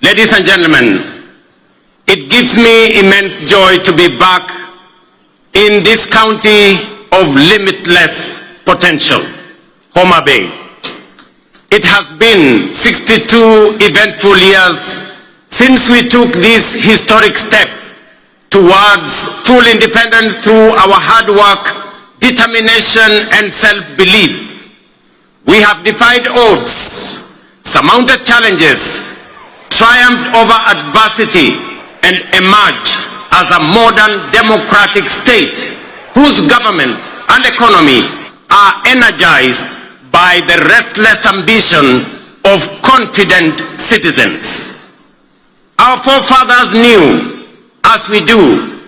Ladies and gentlemen, it gives me immense joy to be back in this county of limitless potential, Homabay. It has been 62 eventful years since we took this historic step towards full independence through our hard work, determination, and self-belief. We have defied odds, surmounted challenges, triumphed over adversity, and emerged as a modern democratic state whose government and economy are energized by the restless ambition of confident citizens. Our forefathers knew, as we do,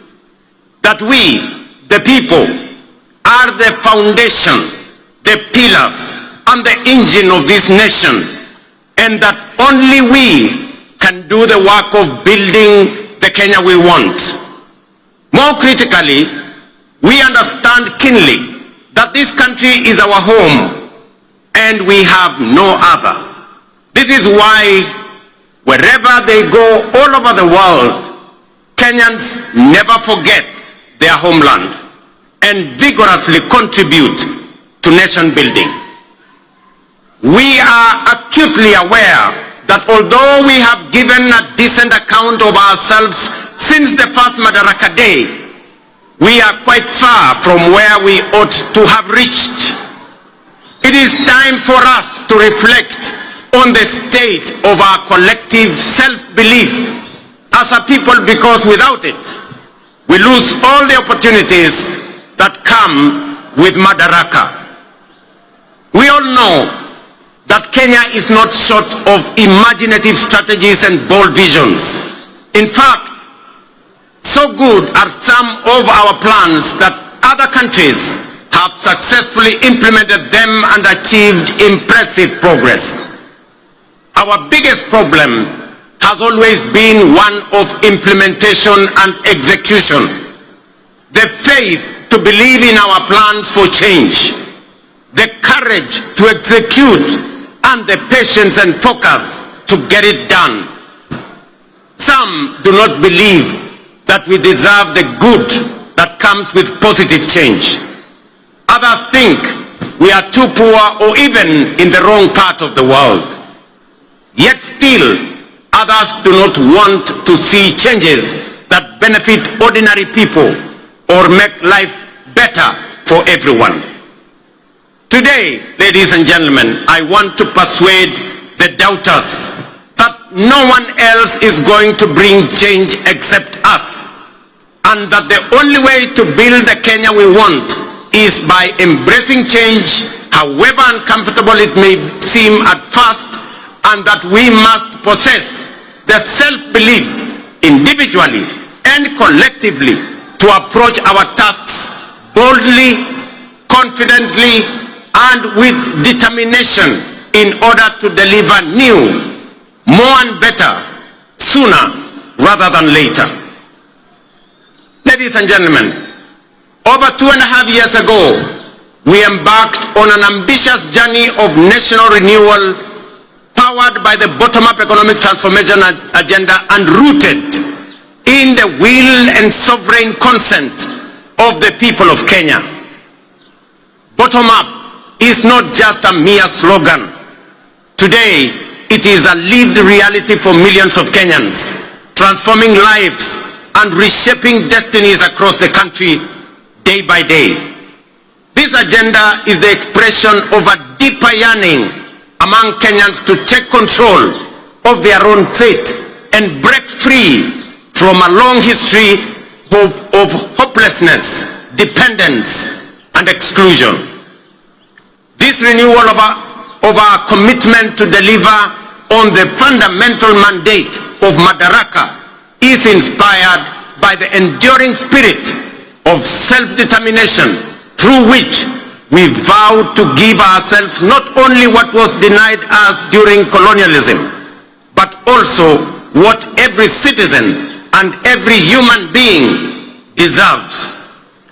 that we, the people, are the foundation, the pillars, and the engine of this nation, and that only we can do the work of building the Kenya we want. More critically, we understand keenly that this country is our home and we have no other. This is why wherever they go all over the world, Kenyans never forget their homeland and vigorously contribute to nation building. We are acutely aware that although we have given a decent account of ourselves since the first Madaraka day, we are quite far from where we ought to have reached. It is time for us to reflect on the state of our collective self-belief as a people, because without it, we lose all the opportunities that come with Madaraka. We all know that Kenya is not short of imaginative strategies and bold visions. In fact, so good are some of our plans that other countries have successfully implemented them and achieved impressive progress. Our biggest problem has always been one of implementation and execution. The faith to believe in our plans for change, the courage to execute, and the patience and focus to get it done. Some do not believe that we deserve the good that comes with positive change. Others think we are too poor or even in the wrong part of the world. Yet still, others do not want to see changes that benefit ordinary people or make life better for everyone. Today, ladies and gentlemen, I want to persuade the doubters that no one else is going to bring change except us, and that the only way to build the Kenya we want is by embracing change, however uncomfortable it may seem at first, and that we must possess the self-belief individually and collectively to approach our tasks boldly, confidently, and with determination in order to deliver new, more and better, sooner rather than later. Ladies and gentlemen, over 2.5 years ago, we embarked on an ambitious journey of national renewal powered by the bottom-up economic transformation agenda and rooted in the will and sovereign consent of the people of Kenya. Bottom-up is not just a mere slogan. Today, it is a lived reality for millions of Kenyans, transforming lives and reshaping destinies across the country day by day. This agenda is the expression of a deeper yearning among Kenyans to take control of their own fate and break free from a long history of hopelessness, dependence, and exclusion. This renewal of our commitment to deliver on the fundamental mandate of Madaraka is inspired by the enduring spirit of self-determination through which we vow to give ourselves not only what was denied us during colonialism, but also what every citizen and every human being deserves.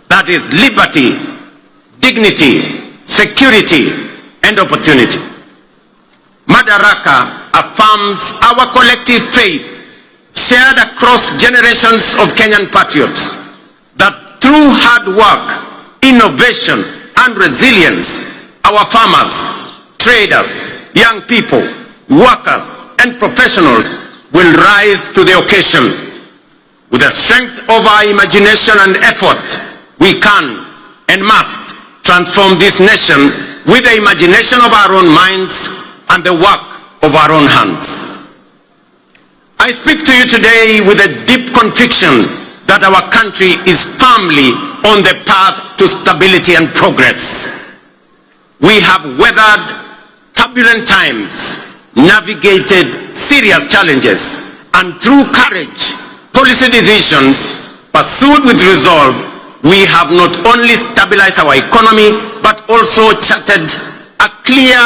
That is liberty, dignity, security, and opportunity. Madaraka affirms our collective faith, shared across generations of Kenyan patriots, that through hard work, innovation, and resilience, our farmers, traders, young people, workers, and professionals will rise to the occasion. With the strength of our imagination and effort, we can and must transform this nation with the imagination of our own minds and the work of our own hands. I speak to you today with a deep conviction that our country is firmly on the path to stability and progress. We have weathered turbulent times, navigated serious challenges, and through courage, policy decisions pursued with resolve, we have not only stabilized our economy, but also charted a clear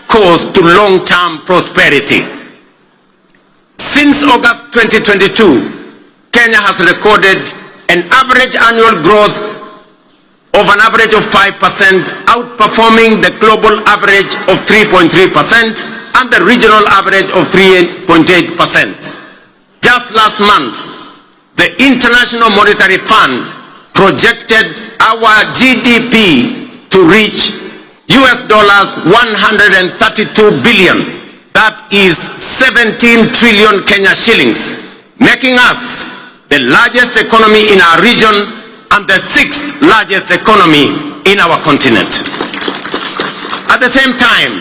course to long-term prosperity. Since August 2022, Kenya has recorded an average annual growth of an average of 5%, outperforming the global average of 3.3% and the regional average of 3.8%. Just last month, the International Monetary Fund projected our GDP to reach US dollars 132 billion. That is 17 trillion Kenya shillings, making us the largest economy in our region and the 6th largest economy in our continent. At the same time,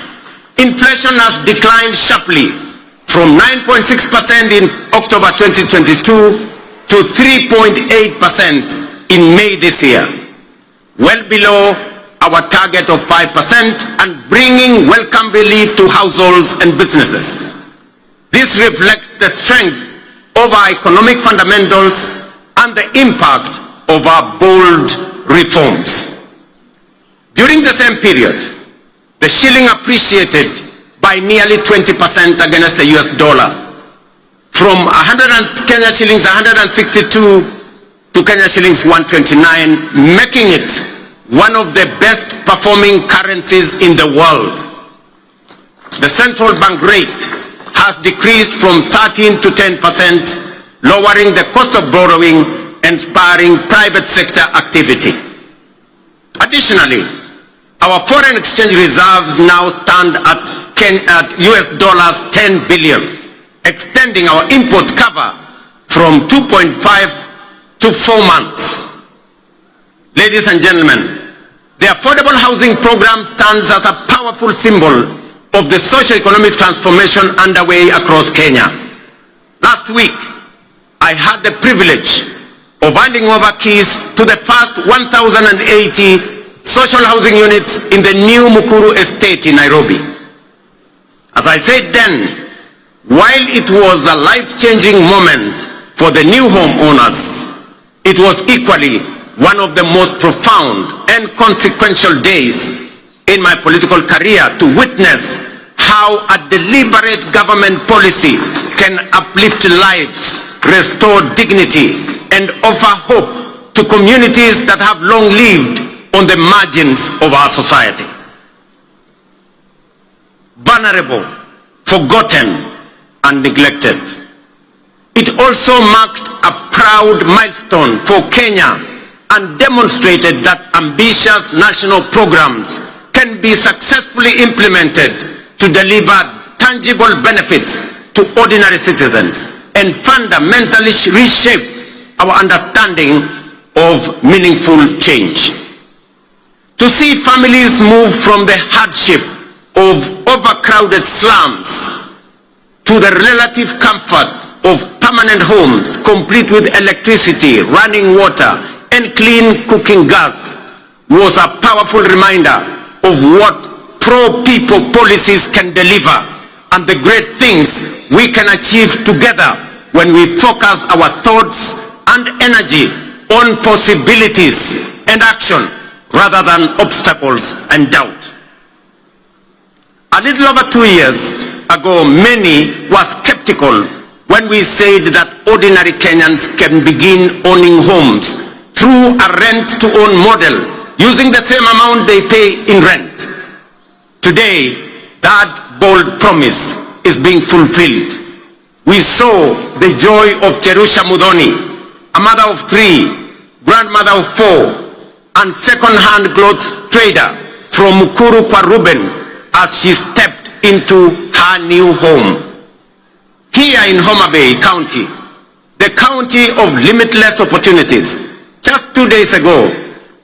inflation has declined sharply from 9.6% in October 2022 to 3.8% in May this year, well below our target of 5% and bringing welcome relief to households and businesses. This reflects the strength of our economic fundamentals and the impact of our bold reforms. During the same period, the shilling appreciated by nearly 20% against the US dollar, from Kenya shillings 162 to Kenya shillings 129, making it one of the best performing currencies in the world. The central bank rate has decreased from 13 to 10%, lowering the cost of borrowing and spurring private sector activity. Additionally, our foreign exchange reserves now stand at US dollars 10 billion, extending our import cover from 2.5 to 4 months. Ladies and gentlemen, the affordable housing program stands as a powerful symbol of the socio-economic transformation underway across Kenya. Last week, I had the privilege of handing over keys to the first 1,080 social housing units in the new Mukuru estate in Nairobi. As I said then, while it was a life-changing moment for the new homeowners, it was equally one of the most profound and consequential days in my political career to witness how a deliberate government policy can uplift lives, restore dignity, and offer hope to communities that have long lived on the margins of our society. Vulnerable, forgotten, and neglected. It also marked a proud milestone for Kenya and demonstrated that ambitious national programs can be successfully implemented to deliver tangible benefits to ordinary citizens and fundamentally reshape our understanding of meaningful change. To see families move from the hardship of overcrowded slums to the relative comfort of permanent homes, complete with electricity, running water, and clean cooking gas, was a powerful reminder of what pro-people policies can deliver and the great things we can achieve together when we focus our thoughts and energy on possibilities and action rather than obstacles and doubt. A little over 2 years ago, many were skeptical when we said that ordinary Kenyans can begin owning homes through a rent-to-own model using the same amount they pay in rent. Today, that bold promise is being fulfilled. We saw the joy of Cherusha Mudhoni, a mother of 3, grandmother of 4, and second-hand clothes trader from Mukuru kwa Ruben as she stepped into her new home. Here in Homabay County, the county of limitless opportunities, just 2 days ago,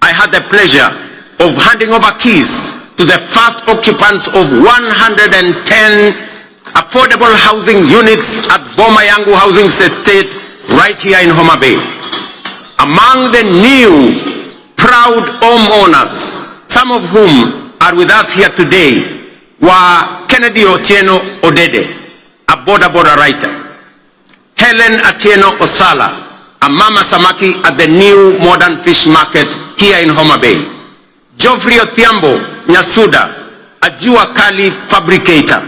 I had the pleasure of handing over keys to the first occupants of 110 affordable housing units at Boma Yangu Housing Estate right here in Homabay. Among the new proud homeowners, some of whom are with us here today, were Kennedy Otieno Odede, a border writer, Helen Atieno Osala, a mama samaki at the new modern fish market here in Homabay, Geoffrey Othiambo Nyasuda, a Jua Kali fabricator,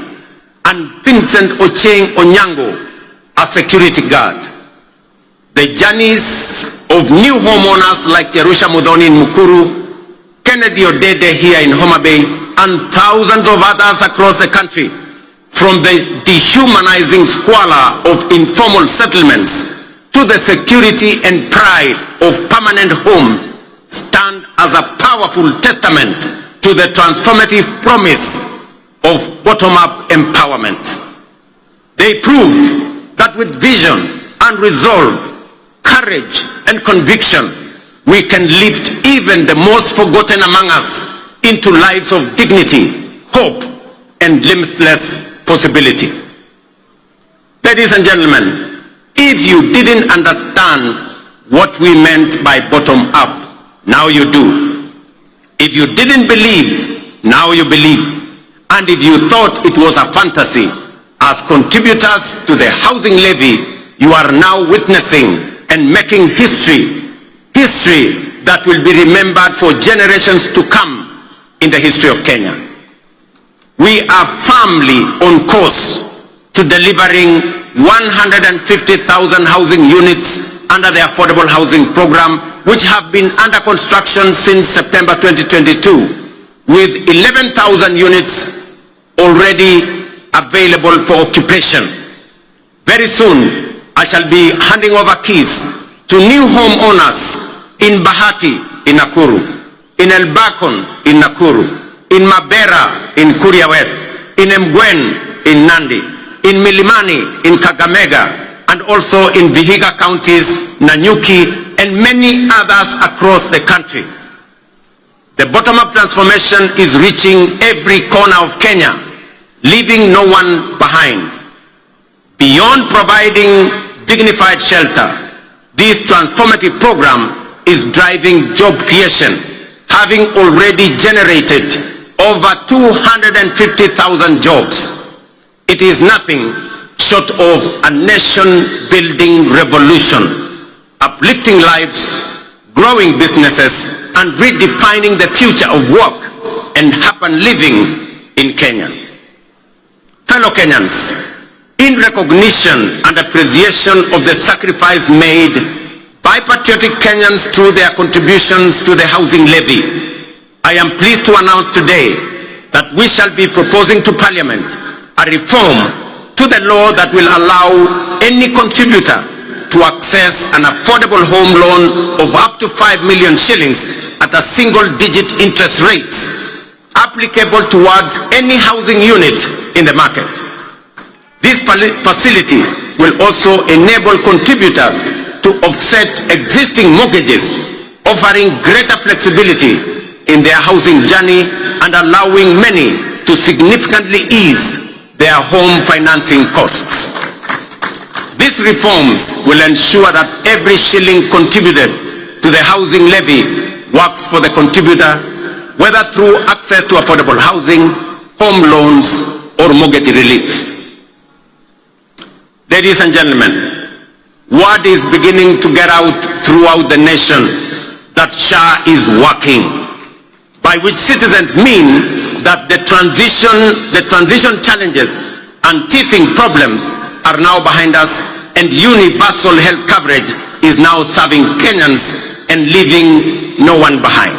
and Vincent Ocheng Onyango, a security guard. The journeys of new homeowners like Cherusha Mudhoni in Mukuru, Kennedy Odede here in Homabay, and thousands of others across the country, from the dehumanizing squalor of informal settlements to the security and pride of permanent homes, stand as a powerful testament to the transformative promise of bottom-up empowerment. They prove that with vision and resolve, courage and conviction, we can lift even the most forgotten among us into lives of dignity, hope, and limitless possibility. Ladies and gentlemen, if you didn't understand what we meant by bottom-up, now you do. If you didn't believe, now you believe. And if you thought it was a fantasy, as contributors to the housing levy, you are now witnessing and making history that will be remembered for generations to come in the history of Kenya. We are firmly on course to delivering 150,000 housing units under the Affordable Housing Program, which have been under construction since September 2022, with 11,000 units already available for occupation. Very soon, I shall be handing over keys to new homeowners in Bahati in Nakuru, in Elbakon in Nakuru, in Mabera in Kuria West, in Mgwen in Nandi, in Milimani in Kakamega, and also in Vihiga counties, Nanyuki, and many others across the country. The bottom-up transformation is reaching every corner of Kenya, leaving no one behind. Beyond providing dignified shelter, this transformative program is driving job creation, having already generated over 250,000 jobs. It is nothing short of a nation-building revolution, uplifting lives, growing businesses, and redefining the future of work and urban living in Kenya. Fellow Kenyans, in recognition and appreciation of the sacrifice made by patriotic Kenyans through their contributions to the housing levy, I am pleased to announce today that we shall be proposing to Parliament a reform to the law that will allow any contributor to access an affordable home loan of up to 5 million shillings at a single-digit interest rate, applicable towards any housing unit in the market. This facility will also enable contributors to offset existing mortgages, offering greater flexibility in their housing journey and allowing many to significantly ease their home financing costs. These reforms will ensure that every shilling contributed to the housing levy works for the contributor, whether through access to affordable housing, home loans, or mortgage relief. Ladies and gentlemen, word is beginning to get out throughout the nation that SHA is working, by which citizens mean that the transition challenges and teething problems are now behind us, and universal health coverage is now serving Kenyans and leaving no one behind.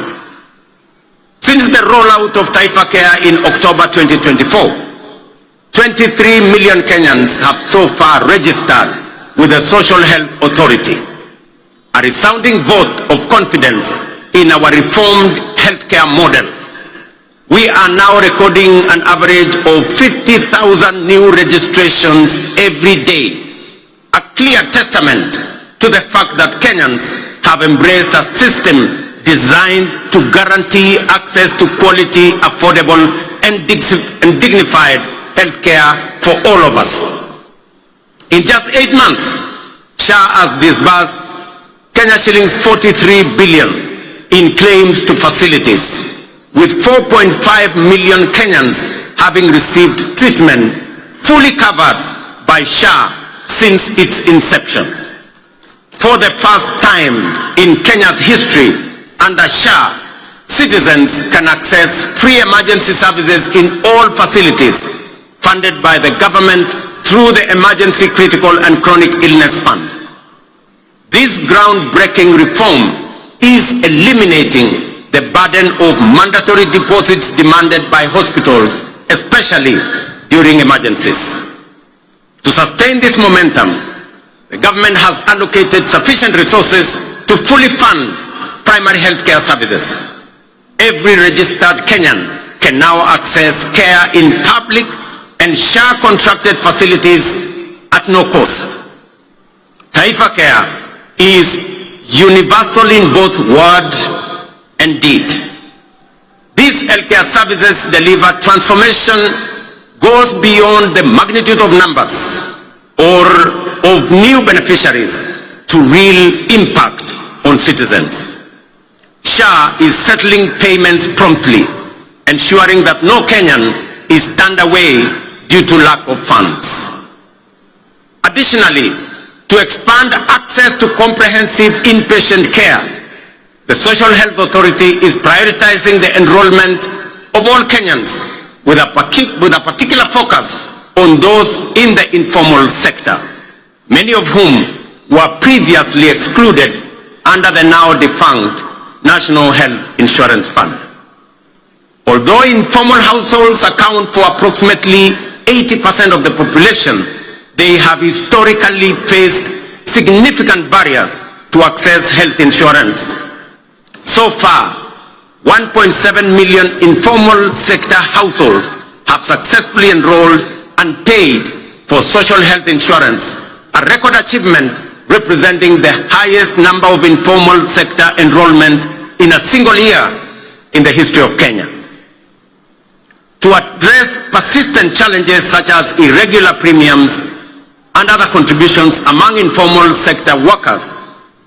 Since the rollout of Taifa Care in October 2024, 23 million Kenyans have so far registered with the Social Health Authority, a resounding vote of confidence in our reformed healthcare model. We are now recording an average of 50,000 new registrations every day, a clear testament to the fact that Kenyans have embraced a system designed to guarantee access to quality, affordable, and dignified healthcare for all of us. In just 8 months, SHA has disbursed Kenya shillings 43 billion in claims to facilities, with 4.5 million Kenyans having received treatment fully covered by SHA since its inception. For the first time in Kenya's history, under SHA, citizens can access free emergency services in all facilities funded by the government through the Emergency Critical and Chronic Illness Fund. This groundbreaking reform is eliminating the burden of mandatory deposits demanded by hospitals, especially during emergencies. To sustain this momentum, the government has allocated sufficient resources to fully fund primary healthcare services. Every registered Kenyan can now access care in public and SHA-contracted facilities at no cost. Taifa Care is universal in both word and deed. These healthcare services deliver transformation goes beyond the magnitude of numbers or of new beneficiaries to real impact on citizens. SHA is settling payments promptly, ensuring that no Kenyan is turned away due to lack of funds. Additionally, to expand access to comprehensive inpatient care, the Social Health Authority is prioritizing the enrollment of all Kenyans with a particular focus on those in the informal sector, many of whom were previously excluded under the now defunct National Health Insurance Fund. Although informal households account for approximately 80% of the population, they have historically faced significant barriers to access health insurance. So far, 1.7 million informal sector households have successfully enrolled and paid for social health insurance, a record achievement representing the highest number of informal sector enrollment in a single year in the history of Kenya. To address persistent challenges such as irregular premiums and other contributions among informal sector workers,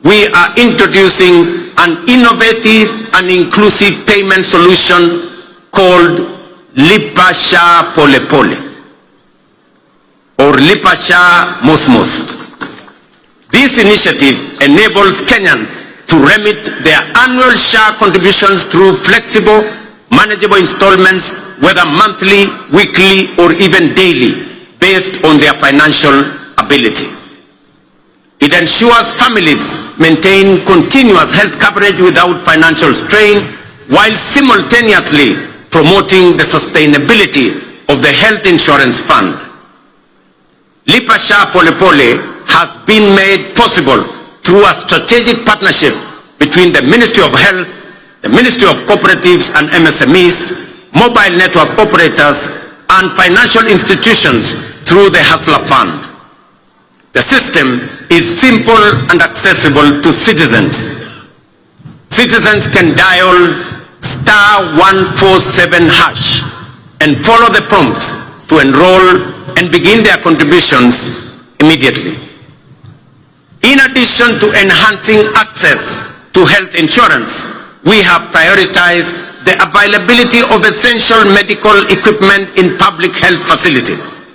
we are introducing an innovative and inclusive payment solution called Lipa Sha Pole Pole or Lipa Sha Mos Mos. This initiative enables Kenyans to remit their annual SHA contributions through flexible, manageable installments, whether monthly, weekly, or even daily, based on their financial ability. It ensures families maintain continuous health coverage without financial strain, while simultaneously promoting the sustainability of the health insurance fund. Lipa Sha Pole Pole has been made possible through a strategic partnership between the Ministry of Health, the Ministry of Cooperatives and MSMEs, mobile network operators, and financial institutions through the Hustler Fund. The system is simple and accessible to citizens. Citizens can dial *147# and follow the prompts to enroll and begin their contributions immediately. In addition to enhancing access to health insurance, we have prioritized the availability of essential medical equipment in public health facilities,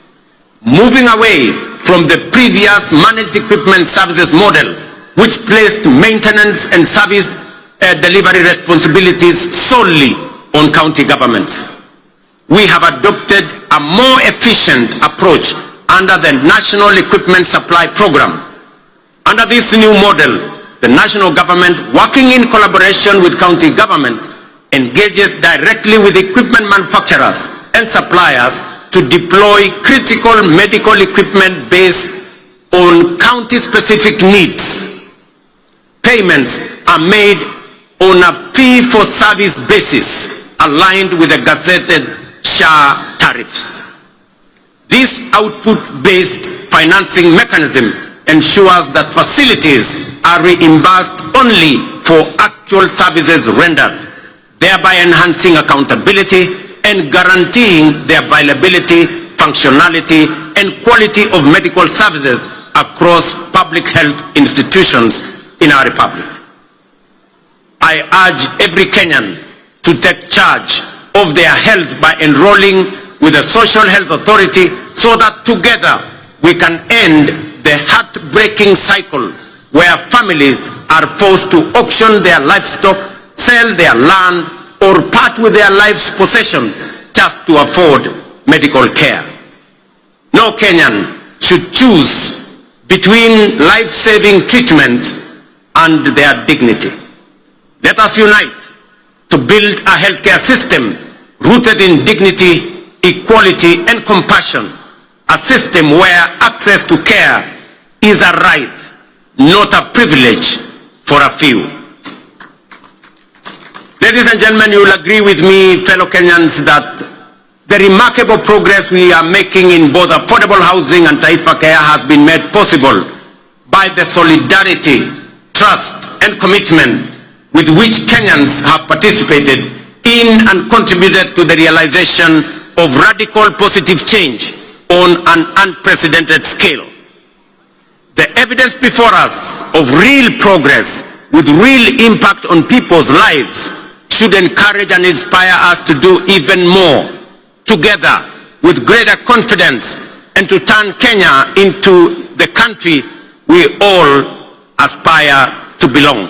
moving away from the previous managed equipment services model, which placed maintenance and service delivery responsibilities solely on county governments. We have adopted a more efficient approach under the National Equipment Supply Program. Under this new model, the national government, working in collaboration with county governments, engages directly with equipment manufacturers and suppliers to to deploy critical medical equipment based on county-specific needs. Payments are made on a fee-for-service basis aligned with the gazetted SHA tariffs. This output-based financing mechanism ensures that facilities are reimbursed only for actual services rendered, thereby enhancing accountability and guaranteeing the availability, functionality, and quality of medical services across public health institutions in our republic. I urge every Kenyan to take charge of their health by enrolling with the Social Health Authority so that together we can end the heartbreaking cycle where families are forced to auction their livestock, sell their land, or part with their life's possessions just to afford medical care. No Kenyan should choose between life-saving treatment and their dignity. Let us unite to build a healthcare system rooted in dignity, equality, and compassion, a system where access to care is a right, not a privilege for a few. Ladies and gentlemen, you will agree with me, fellow Kenyans, that the remarkable progress we are making in both affordable housing and Taifa Care has been made possible by the solidarity, trust, and commitment with which Kenyans have participated in and contributed to the realization of radical positive change on an unprecedented scale. The evidence before us of real progress with real impact on people's lives should encourage and inspire us to do even more together with greater confidence and to turn Kenya into the country we all aspire to belong.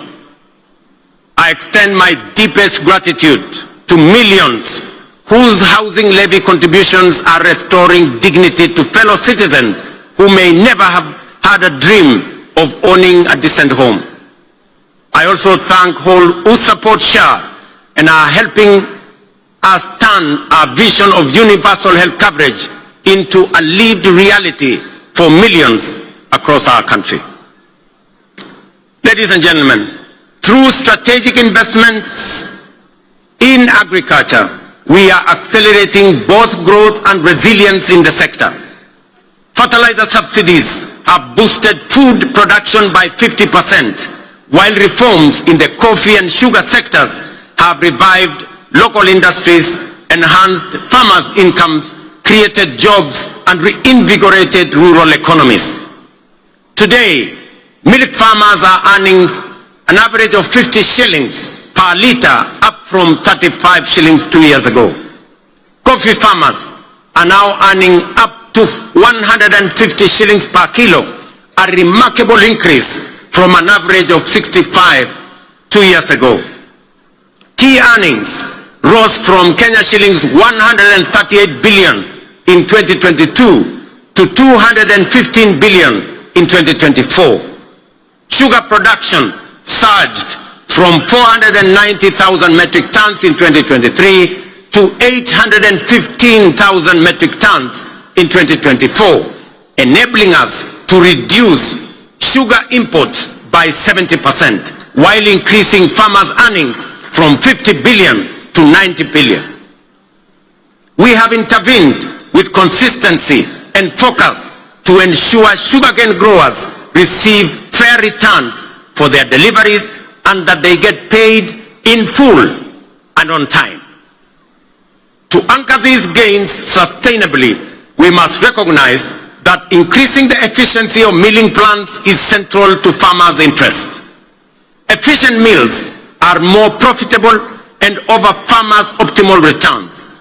I extend my deepest gratitude to millions whose housing levy contributions are restoring dignity to fellow citizens who may never have had a dream of owning a decent home. I also thank all who support SHA and are helping us turn our vision of universal health coverage into a lived reality for millions across our country. Ladies and gentlemen, through strategic investments in agriculture, we are accelerating both growth and resilience in the sector. Fertilizer subsidies have boosted food production by 50%, while reforms in the coffee and sugar sectors have revived local industries, enhanced farmers' incomes, created jobs, and reinvigorated rural economies. Today, milk farmers are earning an average of 50 shillings per litre, up from 35 shillings 2 years ago. Coffee farmers are now earning up to 150 shillings per kilo, a remarkable increase from an average of 65 2 years ago. Tea earnings rose from Kenya shillings 138 billion in 2022 to 215 billion in 2024. Sugar production surged from 490,000 metric tons in 2023 to 815,000 metric tons in 2024, enabling us to reduce sugar imports by 70%, while increasing farmers' earnings from 50 billion to 90 billion. We have intervened with consistency and focus to ensure sugarcane growers receive fair returns for their deliveries and that they get paid in full and on time. To anchor these gains sustainably, we must recognize that increasing the efficiency of milling plants is central to farmers' interest. Efficient mills are more profitable and offer farmers optimal returns.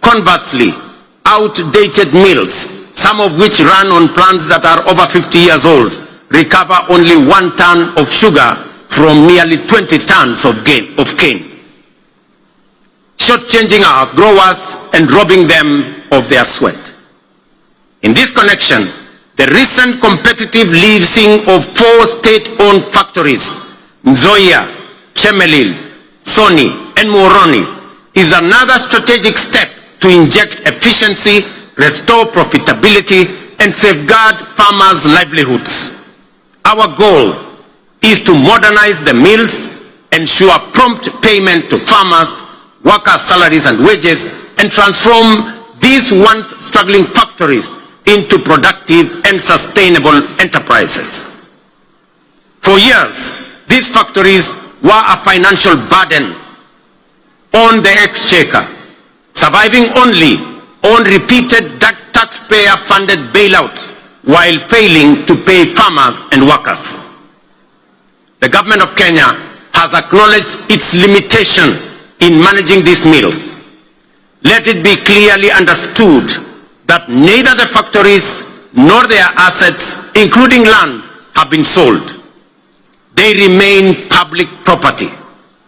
Conversely, outdated mills, some of which run on plants that are over 50 years old, recover only 1 ton of sugar from nearly 20 tons of cane, shortchanging our growers and robbing them of their sweat. In this connection, the recent competitive leasing of 4 state-owned factories, Nzoia, Chemelil, Sony, and Moroni, is another strategic step to inject efficiency, restore profitability, and safeguard farmers' livelihoods. Our goal is to modernize the mills, ensure prompt payment to farmers, workers' salaries and wages, and transform these once struggling factories into productive and sustainable enterprises. For years, these factories were a financial burden on the exchequer, surviving only on repeated taxpayer-funded bailouts while failing to pay farmers and workers. The government of Kenya has acknowledged its limitations in managing these mills. Let it be clearly understood that neither the factories nor their assets, including land, have been sold. They remain public property,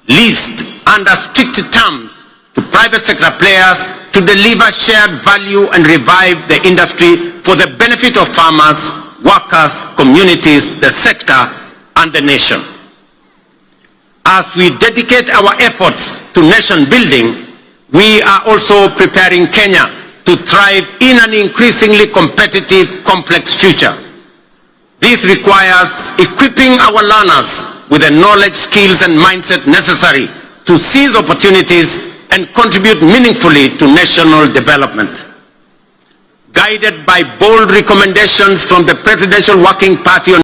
leased under strict terms to private sector players to deliver shared value and revive the industry for the benefit of farmers, workers, communities, the sector, and the nation. As we dedicate our efforts to nation building, we are also preparing Kenya to thrive in an increasingly competitive, complex future. This requires equipping our learners with the knowledge, skills, and mindset necessary to seize opportunities and contribute meaningfully to national development. Guided by bold recommendations from the Presidential Working Party on